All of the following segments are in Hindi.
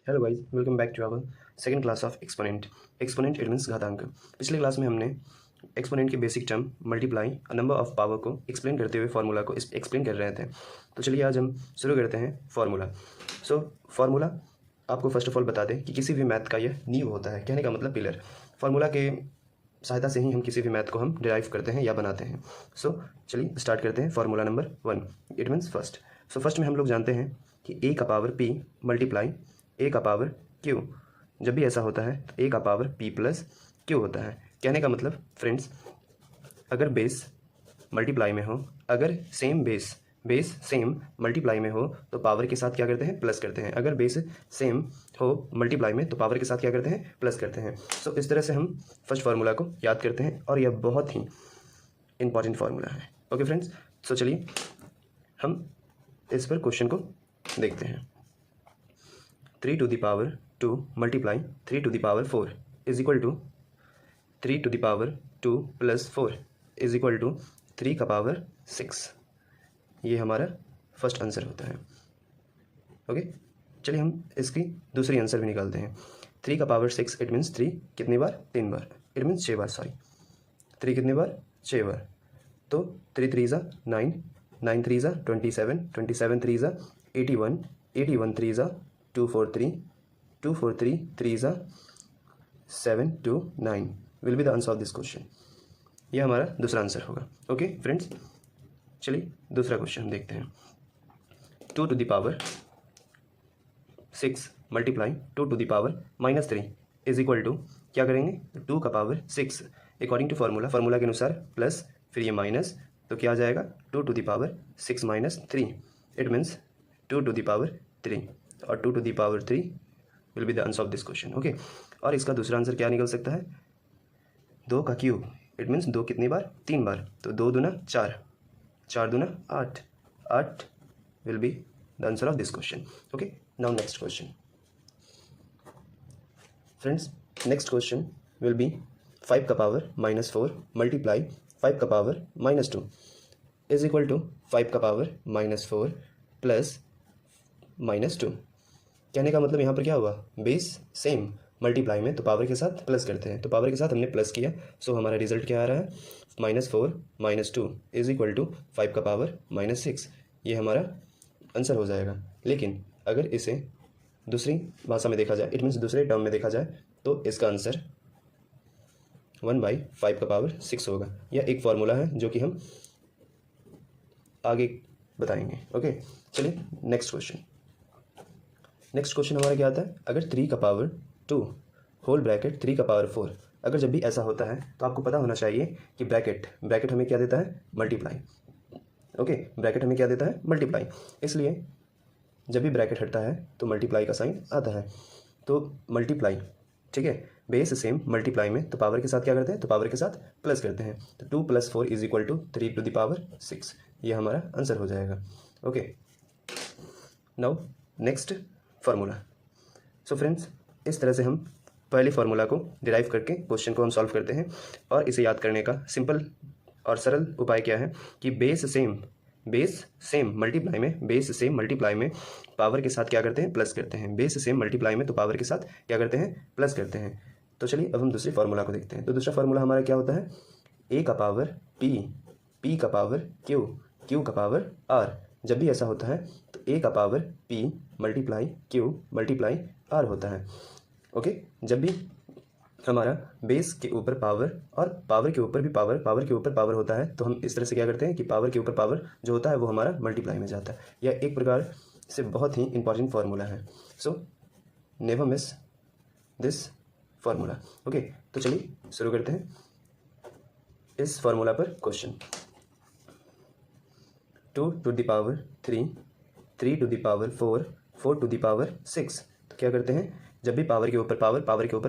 Hello guys, welcome back to our second class of exponent. Exponent it means घातांक। पिछले क्लास में हमने एक्सपोनेंट के basic term multiply number of power को एक्सप्लेन करते हुए फार्मूला को एक्सप्लेन कर रहे थे। तो चलिए आज हम शुरू करते हैं फार्मूला। फार्मूला आपको फर्स्ट ऑफ ऑल बता दें कि किसी भी मैथ का यह नींव होता है, कहने का मतलब पिलर। फार्मूला के सहायता से ही हम किसी भी मैथ को हम डिराइव करते हैं या बनाते हैं। चलिए स्टार्ट करते हैं। Formula number 1 it means first. First में हम लोग जानते हैं कि a का पावर p मल्टीप्लाई a का पावर q। जब भी ऐसा होता है तो a का पावर p प्लस q होता है। कहने का मतलब फ्रेंड्स, अगर बेस मल्टीप्लाई में हो, अगर सेम बेस सेम मल्टीप्लाई में हो तो पावर के साथ क्या करते हैं, प्लस करते हैं। अगर बेस सेम हो मल्टीप्लाई में तो पावर के साथ क्या करते हैं, प्लस करते हैं। इस तरह से हम फर्स्ट फार्मूला को याद करते हैं और यह बहुत ही इंपॉर्टेंट फार्मूला है। ओके फ्रेंड्स, चलिए हम इस पर क्वेश्चन को देखते हैं। 3 to the power 2 multiply 3 to the power 4 is equal to 3 to the power 2 plus 4 is equal to 3 का पावर 6। ये हमारा फर्स्ट आंसर होता है। ओके, चलिए हम इसकी दूसरी आंसर भी निकालते हैं। 3 का पावर 6 इट मीन्स 3 कितनी बार, 3 बार। इट मीन्स 6 बार, सॉरी 3 कितनी बार, 6 बार। तो 3 3 ज़ा 9, 9 3 ज़ा 27, 27 3 ज़ा 81, 81 3 ज़ा 243, 243 3 ज़ा 729 will be the answer of this question. ये हमारा दूसरा आंसर होगा। ओके फ्रेंड्स, चलिए दूसरा क्वेश्चन हम देखते हैं। 2 to the power 6 multiply 2 to the power -3 is equal to क्या करेंगे, 2 का पावर 6 अकॉर्डिंग टू फार्मूला के अनुसार प्लस, फिर ये माइनस, तो क्या आ जाएगा 2 to the power 6 minus 3 it means 2 to the power 3 और 2 to the power 3 will be the answer of this question. Okay, और इसका दूसरा आंसर क्या निकल सकता है, 2 का क्यूब इट मीन्स 2 कितनी बार, 3 बार। तो 2 दूना 4, 4 दूना 8, 8 will be the answer of this question. Okay, now next question friends. Next question will be 5 का पावर -4 मल्टीप्लाई 5 का पावर -2 इज इक्वल टू 5 का पावर -4 प्लस -2। कहने का मतलब यहाँ पर क्या हुआ, बेस सेम मल्टीप्लाई में तो पावर के साथ प्लस करते हैं, तो पावर के साथ हमने प्लस किया। हमारा रिजल्ट क्या आ रहा है, -4 -2 इज इक्वल टू 5 का पावर -6। ये हमारा आंसर हो जाएगा। लेकिन अगर इसे दूसरी भाषा में देखा जाए, इट मीन्स दूसरे टर्म में देखा जाए, तो इसका आंसर 1/5 का पावर 6 होगा। यह एक फार्मूला है जो कि हम आगे बताएंगे। ओके, चलिए नेक्स्ट क्वेश्चन। नेक्स्ट क्वेश्चन हमारा क्या आता है, अगर 3 का पावर 2 होल ब्रैकेट 3 का पावर 4, अगर जब भी ऐसा होता है तो आपको पता होना चाहिए कि ब्रैकेट हमें क्या देता है, मल्टीप्लाई। ओके, ब्रैकेट हमें क्या देता है, मल्टीप्लाई। इसलिए जब भी ब्रैकेट हटता है तो मल्टीप्लाई का साइन आता है। तो मल्टीप्लाई, ठीक है, बेस सेम मल्टीप्लाई में तो पावर के साथ क्या करते हैं, तो पावर के साथ प्लस करते हैं। तो 2 + 4 is equal to 3 to the power 6। ये हमारा आंसर हो जाएगा। Okay, now next formula. Friends, इस तरह से हम पहले फार्मूला को डिराइव करके क्वेश्चन को हम सॉल्व करते हैं। और इसे याद करने का सिंपल और सरल उपाय क्या है कि बेस सेम मल्टीप्लाई में पावर के साथ क्या करते हैं, प्लस करते हैं। बेस सेम मल्टीप्लाई में तो पावर के साथ क्या करते हैं, प्लस करते हैं। तो चलिए अब हम दूसरी फार्मूला को देखते हैं। तो दूसरा फार्मूला हमारा क्या होता है, a का पावर p का पावर q का पावर r। जब भी ऐसा होता है तो a का power p multiply q multiply r होता है। ओके, जब भी हमारा बेस के ऊपर पावर और पावर के ऊपर भी पावर के ऊपर पावर होता है तो हम इस तरह से क्या करते हैं कि पावर के ऊपर पावर जो होता है वो हमारा मल्टीप्लाई में जाता है। यह एक प्रकार से बहुत ही इंपॉर्टेंट फार्मूला है। Never miss this formula. Okay, तो चलिए शुरू करते हैं इस फार्मूला पर question. 2 to the power 3, 3 to the power 4, 4 to the power 6। तो क्या करते हैं, जब भी पावर के ऊपर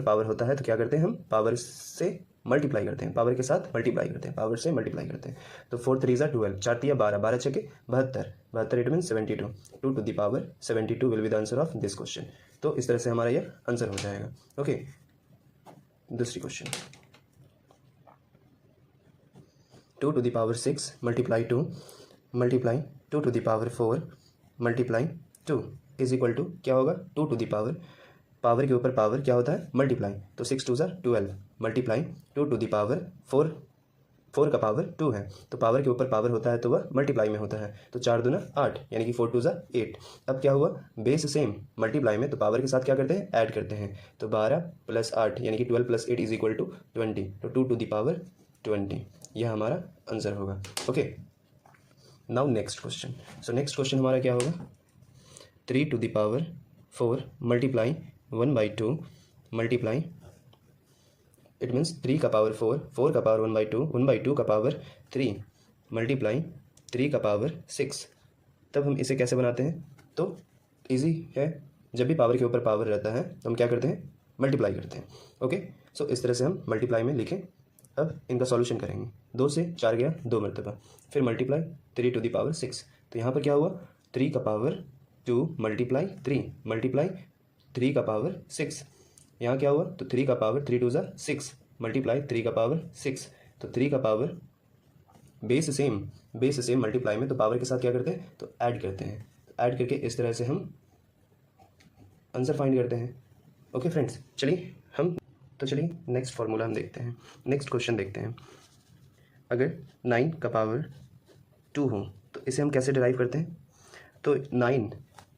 पावर होता है तो क्या करते हैं, हम पावर से मल्टीप्लाई करते हैं, पावर के साथ मल्टीप्लाई करते हैं, पावर से मल्टीप्लाई करते हैं। तो 4 3 ज़ा 12, 4 3 12, 12 6 72, 72 it mean 72। 2 to the power 72 will be the answer of this question. तो इस तरह से हमारा यह आंसर हो जाएगा। ओके, दूसरी question. 2 to the power 6 multiply 2 multiply 2 to the power 4 multiply 2 is equal to क्या होगा, 2 टू द पावर, पावर के ऊपर पावर क्या होता है, मल्टीप्लाई, तो 6 2 12 मल्टीप्लाई 2 टू द पावर 4, 4 का पावर 2 है, तो पावर के ऊपर पावर होता है तो वह मल्टीप्लाई में होता है, तो 4 दूना 8 यानी कि 4 2 8। अब क्या हुआ, बेस सेम मल्टीप्लाई में, तो पावर के साथ क्या करते हैं, ऐड करते हैं, तो 12 + 8 यानी कि 12 + 8 इज इक्वल टू 20, तो 2 टू द पावर 20, यह हमारा आंसर होगा। Okay, now next question. So next question हमारा क्या होगा, 3 to the power 4 multiply 1/2 multiply, it means 3 का पावर 4, 4 का पावर 1/2, 1/2 का पावर 3 मल्टीप्लाई 3 का पावर 6। तब हम इसे कैसे बनाते हैं, तो इजी है, जब भी पावर के ऊपर पावर रहता है तो हम क्या करते हैं, मल्टीप्लाई करते हैं। ओके, सो इस तरह से हम मल्टीप्लाई में लिखें। अब इनका सॉल्यूशन करेंगे, 2 से 4 गया 2 मरतबा, फिर मल्टीप्लाई 3 टू द पावर 6, तो यहाँ पर क्या हुआ, 3 का पावर 2 मल्टीप्लाई 3 मल्टीप्लाई 3 का पावर 6, यहाँ क्या हुआ, तो 3 का पावर 3 2 6 मल्टीप्लाई 3 का पावर 6, तो 3 का पावर बेस सेम मल्टीप्लाई में, तो पावर के साथ क्या करते हैं, तो ऐड करते हैं, तो ऐड करके इस तरह से हम आंसर फाइंड करते हैं। ओके फ्रेंड्स, चलिए नेक्स्ट फार्मूला हम देखते हैं, नेक्स्ट क्वेश्चन देखते हैं। अगर 9 का पावर 2 हो तो इसे हम कैसे डिराइव करते हैं, तो 9,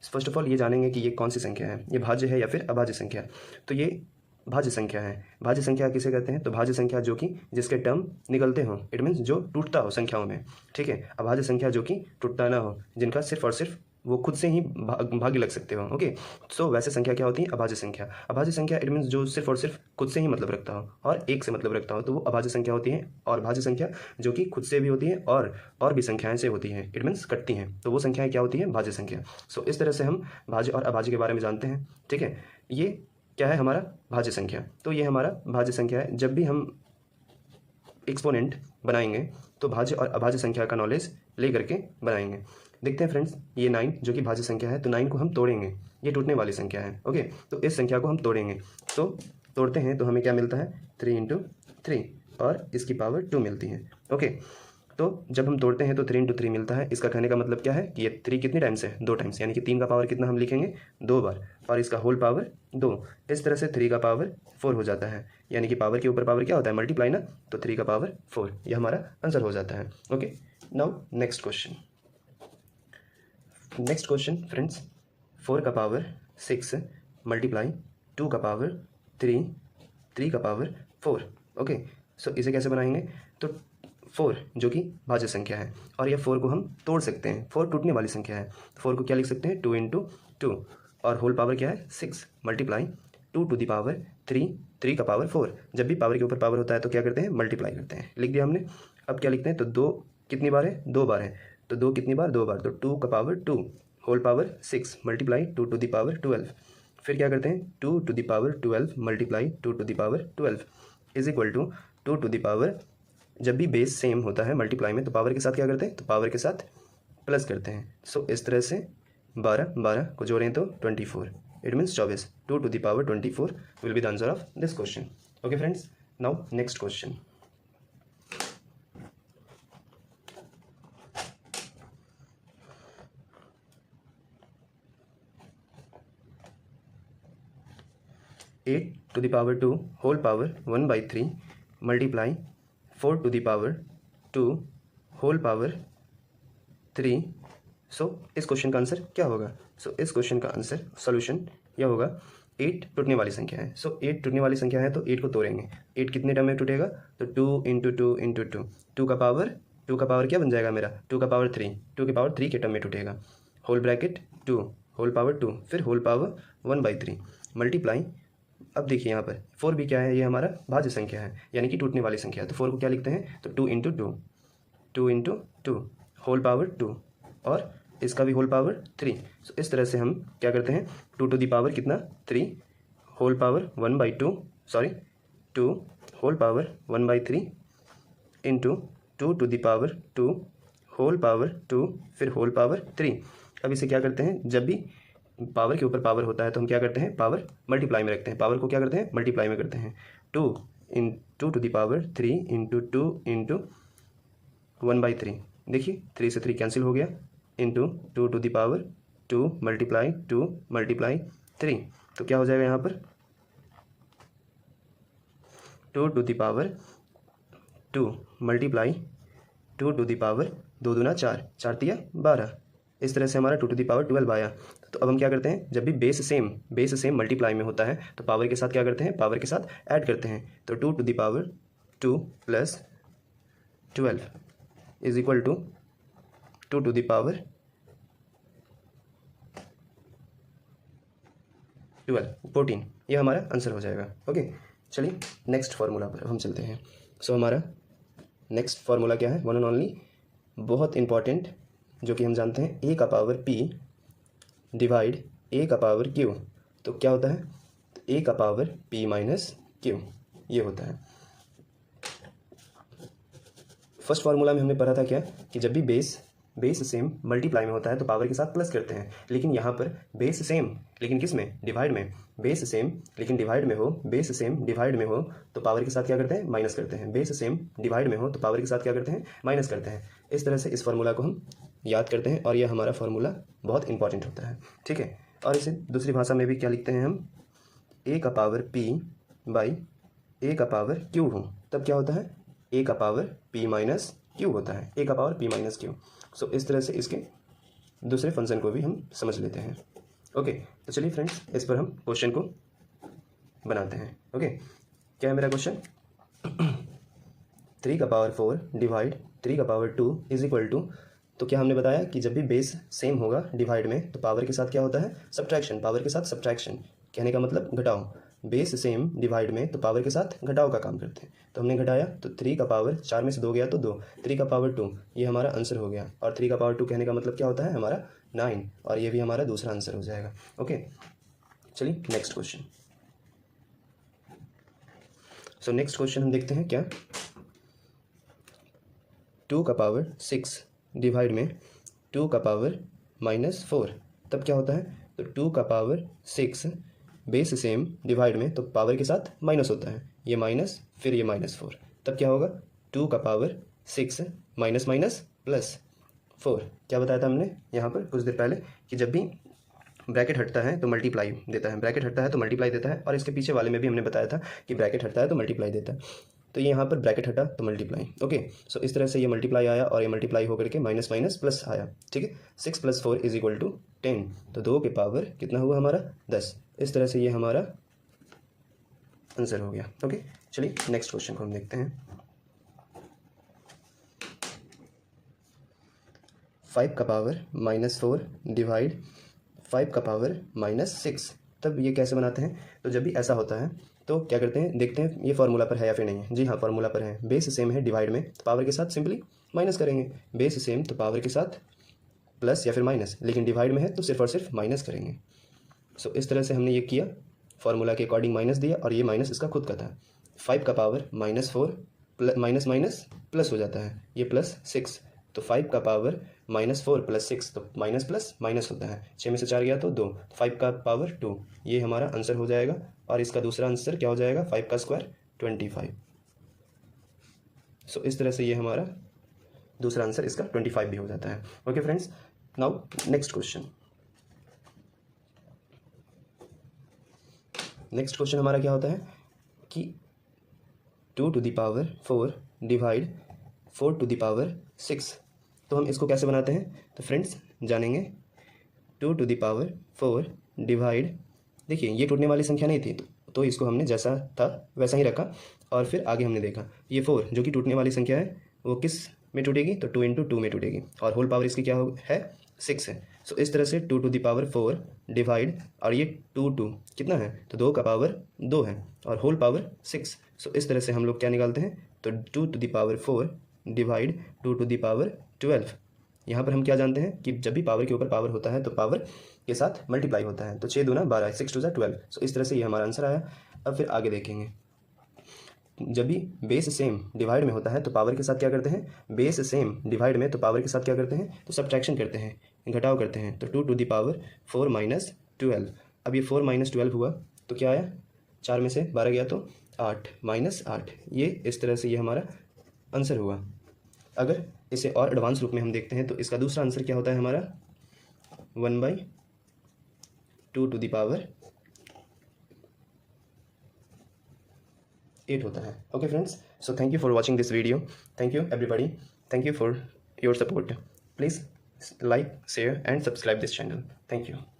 फर्स्ट ऑफ ऑल ये जानेंगे कि ये कौन सी संख्या है, ये भाज्य है या फिर अभाज्य संख्या। तो ये भाज्य संख्या है। भाज्य संख्या किसे कहते हैं, तो भाज्य संख्या जो कि जिसके टर्म निकलते हों, इट मीन्स जो टूटता हो संख्याओं में, ठीक है। अभाज्य संख्या जो कि टूटता ना हो, जिनका सिर्फ और सिर्फ वो खुद से ही भागी लग सकते हो। ओके, सो वैसे संख्या क्या होती है, अभाज्य संख्या। अभाज्य संख्या इट मीन्स जो सिर्फ और सिर्फ खुद से ही मतलब रखता हो और एक से मतलब रखता हो, तो वो अभाज्य संख्या होती है। और भाज्य संख्या जो कि खुद से भी होती है और भी संख्याएं से होती हैं, इट मीन्स कटती हैं, तो वो संख्याएं क्या होती हैं, भाज्य संख्या। सो इस तरह से हम भाज्य और अभाज्य के बारे में जानते हैं, ठीक है। ये क्या है, हमारा भाज्य संख्या, तो ये हमारा भाज्य संख्या है। जब भी हम एक्सपोनेंट बनाएंगे तो भाज्य और अभाज्य संख्या का नॉलेज ले करके बनाएंगे। देखते हैं फ्रेंड्स, ये 9 जो कि भाज्य संख्या है, तो 9 को हम तोड़ेंगे, ये टूटने वाली संख्या है। ओके, तो इस संख्या को हम तोड़ेंगे, तो तोड़ते हैं तो हमें क्या मिलता है, 3 × 3 और इसकी पावर 2 मिलती है। ओके, तो जब हम तोड़ते हैं तो 3 × 3 मिलता है। इसका कहने का मतलब क्या है कि ये 3 कितने टाइम्स है, 2 टाइम्स, यानी कि 3 का पावर कितना हम लिखेंगे, 2 बार, और इसका होल पावर 2। इस तरह से 3 का पावर 4 हो जाता है, यानी कि पावर के ऊपर पावर क्या होता है, मल्टीप्लाई ना, तो 3 का पावर 4, ये हमारा आंसर हो जाता है। Okay, now next question friends, 4 का पावर 6 मल्टीप्लाई 2 का पावर 3, 3 का पावर 4। ओके, सो इसे कैसे बनाएंगे, तो 4 जो कि भाज्य संख्या है और यह 4 को हम तोड़ सकते हैं, 4 टूटने वाली संख्या है, 4 को क्या लिख सकते हैं, 2 × 2, और होल पावर क्या है, 6 मल्टीप्लाई 2 टू द पावर 3, 3 का पावर 4। जब भी पावर के ऊपर पावर होता है तो क्या करते हैं, मल्टीप्लाई करते हैं, लिख दिया हमने। अब क्या लिखते हैं, तो 2 कितनी बार है, 2 बार है, तो 2 कितनी बार, 2 बार, तो 2 का power 2 whole power 6 multiply 2 to the power 12। फिर क्या करते हैं, 2 to the power 12 multiply 2 to the power 12 is equal to 2 to the power, जब भी बेस सेम होता है मल्टीप्लाई में तो पावर के साथ क्या करते हैं, तो पावर के साथ प्लस करते हैं। सो इस तरह से 12 12 को जोड़ें तो 24, it means 24, 2 to the power 24 will be the answer of this question. Okay friends, now next question. Eight to the power 2 whole power 1/3 multiply 4 to the power 2 whole power 3। So इस क्वेश्चन का आंसर क्या होगा, सो इस क्वेश्चन का आंसर सॉल्यूशन यह होगा, 8 टूटने वाली संख्या है। सो 8 टूटने वाली संख्या है तो 8 को तोड़ेंगे, 8 कितने टर्म में टूटेगा, तो 2 × 2 × 2, 2 का पावर क्या बन जाएगा मेरा, 2 का पावर 3, 2 के पावर 3 के टर्म में टूटेगा, होल ब्रैकेट 2 होल पावर 2 फिर होल पावर 1/3 मल्टीप्लाई। अब देखिए यहाँ पर 4 भी क्या है, ये हमारा भाज्य संख्या है, यानी कि टूटने वाली संख्या है, तो 4 को क्या लिखते हैं, तो 2 × 2, 2 × 2 होल पावर 2 और इसका भी होल पावर 3। सो इस तरह से हम क्या करते हैं, 2 टू द पावर कितना, 3 whole power 1/2, sorry 2 whole power 1/3 into 2 to the power 2 whole power 2 फिर होल पावर 3। अब इसे क्या करते हैं, जब भी पावर के ऊपर पावर होता है तो हम क्या करते हैं, पावर मल्टीप्लाई में रखते हैं, पावर को क्या करते हैं, मल्टीप्लाई में करते हैं। 2 टू द पावर 3 × 2 × 1/3, देखिए 3 से 3 कैंसिल हो गया, into 2 to the power 2 multiply 2 multiply 3, तो क्या हो जाएगा यहाँ पर 2 to the power 2 multiply 2 to the power 2 दूना 4, 4 तिया 12। इस तरह से हमारा 2 टू द पावर 12 आया। तो अब हम क्या करते हैं, जब भी बेस सेम मल्टीप्लाई में होता है तो पावर के साथ क्या करते हैं, पावर के साथ ऐड करते हैं। तो 2 to the power 2 plus 12 is equal to 2 to the power 14, ये हमारा आंसर हो जाएगा। ओके, चलिए नेक्स्ट फार्मूला पर हम चलते हैं। सो हमारा नेक्स्ट फार्मूला क्या है, वन एंड ओनली, बहुत इंपॉर्टेंट, जो कि हम जानते हैं a का पावर p डिवाइड a का पावर q। तो क्या होता है, a का पावर p माइनस q, ये होता है। फर्स्ट फार्मूला में हमने पढ़ा था क्या, कि जब भी बेस सेम मल्टीप्लाई में होता है तो पावर के साथ प्लस करते हैं। लेकिन यहाँ पर बेस सेम, लेकिन किस में, डिवाइड में। बेस सेम लेकिन डिवाइड में हो, बेस सेम डिवाइड में हो तो पावर के साथ क्या करते हैं, माइनस करते हैं। बेस सेम डिवाइड में हो तो पावर के साथ क्या करते हैं, माइनस करते हैं। इस तरह से इस फार्मूला को हम याद करते हैं और यह हमारा फार्मूला बहुत इंपॉर्टेंट होता है, ठीक है। और इसे दूसरी भाषा में भी क्या लिखते हैं हम, a का पावर p बाई a का पावर q हो, तब क्या होता है, a का पावर p माइनस q होता है, a का पावर p माइनस q। सो इस तरह से इसके दूसरे फंक्शन को भी हम समझ लेते हैं। ओके, तो चलिए फ्रेंड्स, इस पर हम क्वेश्चन को बनाते हैं। ओके, क्या है मेरा क्वेश्चन, 3 का पावर 4 डिवाइड 3 का पावर 2 इज इक्वल टू, तो क्या हमने बताया कि जब भी बेस सेम होगा डिवाइड में तो पावर के साथ क्या होता है, सब्ट्रैक्शन। पावर के साथ सब्ट्रैक्शन कहने का मतलब घटाओ। बेस सेम डिवाइड में तो पावर के साथ घटाओ का काम करते हैं। तो हमने घटाया तो 3 का पावर 4 में से 2 गया तो 2, 3 का पावर 2, ये हमारा आंसर हो गया। और 3 का पावर 2 कहने का मतलब क्या होता है, हमारा 9, और ये भी हमारा दूसरा आंसर हो जाएगा। ओके, चलिए next question. So next question हम देखते हैं क्या, 2 का पावर 6 डिवाइड में 2 का पावर -4, तब क्या होता है, तो 2 का पावर 6 बेस सेम डिवाइड में तो पावर के साथ माइनस होता है, ये माइनस फिर ये -4, तब क्या होगा, 2 का पावर 6 माइनस माइनस प्लस 4। क्या बताया था हमने यहाँ पर कुछ देर पहले, कि जब भी ब्रैकेट हटता है तो मल्टीप्लाई देता है, ब्रैकेट हटता है तो मल्टीप्लाई देता है। और इसके पीछे वाले में भी हमने बताया था कि ब्रैकेट हटता है तो मल्टीप्लाई देता है। तो ये यहाँ पर ब्रैकेट हटा तो मल्टीप्लाई। ओके, सो इस तरह से ये मल्टीप्लाई आया और ये मल्टीप्लाई होकर के माइनस माइनस प्लस आया, ठीक है। 6 + 4 इज इक्वल टू 10, तो 2 के पावर कितना हुआ हमारा, 10। इस तरह से ये हमारा आंसर हो गया। ओके, चलिए नेक्स्ट क्वेश्चन को हम देखते हैं। 5 का पावर -4 डिवाइड 5 का पावर -6, तब ये कैसे बनाते हैं, तो जब भी ऐसा होता है तो क्या करते हैं, देखते हैं ये फार्मूला पर है या फिर नहीं है। जी हाँ, फार्मूला पर है। बेस सेम है डिवाइड में तो पावर के साथ सिंपली माइनस करेंगे, बेस सेम तो पावर के साथ प्लस या फिर माइनस, लेकिन डिवाइड में है तो सिर्फ और सिर्फ माइनस करेंगे। सो इस तरह से हमने ये किया, फार्मूला के अकॉर्डिंग माइनस दिया और ये माइनस इसका खुद का था। 5 का पावर -4 माइनस माइनस प्लस हो जाता है, ये +6, तो 5 का पावर -4 + 6 तो माइनस प्लस माइनस होता है, 6 में से 4 गया तो 2, 5 का पावर 2, ये हमारा आंसर हो जाएगा। और इसका दूसरा आंसर क्या हो जाएगा, 5 का स्क्वायर 25। सो इस तरह से ये हमारा दूसरा आंसर इसका 25 भी हो जाता है। Okay friends, now next question. Next question हमारा क्या होता है कि 2 to the power 4 divide 4 to the power 6, तो हम इसको कैसे बनाते हैं, तो फ्रेंड्स जानेंगे। 2 टू द पावर 4 डिवाइड, देखिए ये टूटने वाली संख्या नहीं थी तो इसको हमने जैसा था वैसा ही रखा, और फिर आगे हमने देखा ये 4 जो कि टूटने वाली संख्या है वो किस में टूटेगी, तो 2 × 2 में टूटेगी, और होल पावर इसकी क्या है, 6 है। सो इस तरह से 2 टू द पावर 4 डिवाइड, और ये 2 कितना है, तो 2 का पावर 2 है और होल पावर 6। सो इस तरह से हम लोग क्या निकालते हैं, तो 2 to the power 4 divide 2 to the power 12। यहाँ पर हम क्या जानते हैं कि जब भी पावर के ऊपर पावर होता है तो पावर के साथ मल्टीप्लाई होता है, तो 6 दूना 12, 6 × 2 = 12। सो इस तरह से ये हमारा आंसर आया। अब फिर आगे देखेंगे, जब भी बेस सेम डिवाइड में होता है तो पावर के साथ क्या करते हैं, बेस सेम डिवाइड में तो पावर के साथ क्या करते हैं, तो सब्ट्रैक्शन करते हैं, घटाव करते हैं। तो 2 टू द पावर 4 - 12, अब ये 4 - 12 हुआ तो क्या आया, 4 में से 12 गया तो 8 -8, ये इस तरह से ये हमारा आंसर हुआ। अगर इसे और एडवांस रूप में हम देखते हैं तो इसका दूसरा आंसर क्या होता है हमारा, 1/8 2 to the power 8 होता है. Okay friends, so thank you for watching this video. Thank you everybody. Thank you for your support. Please like, share and subscribe this channel. Thank you.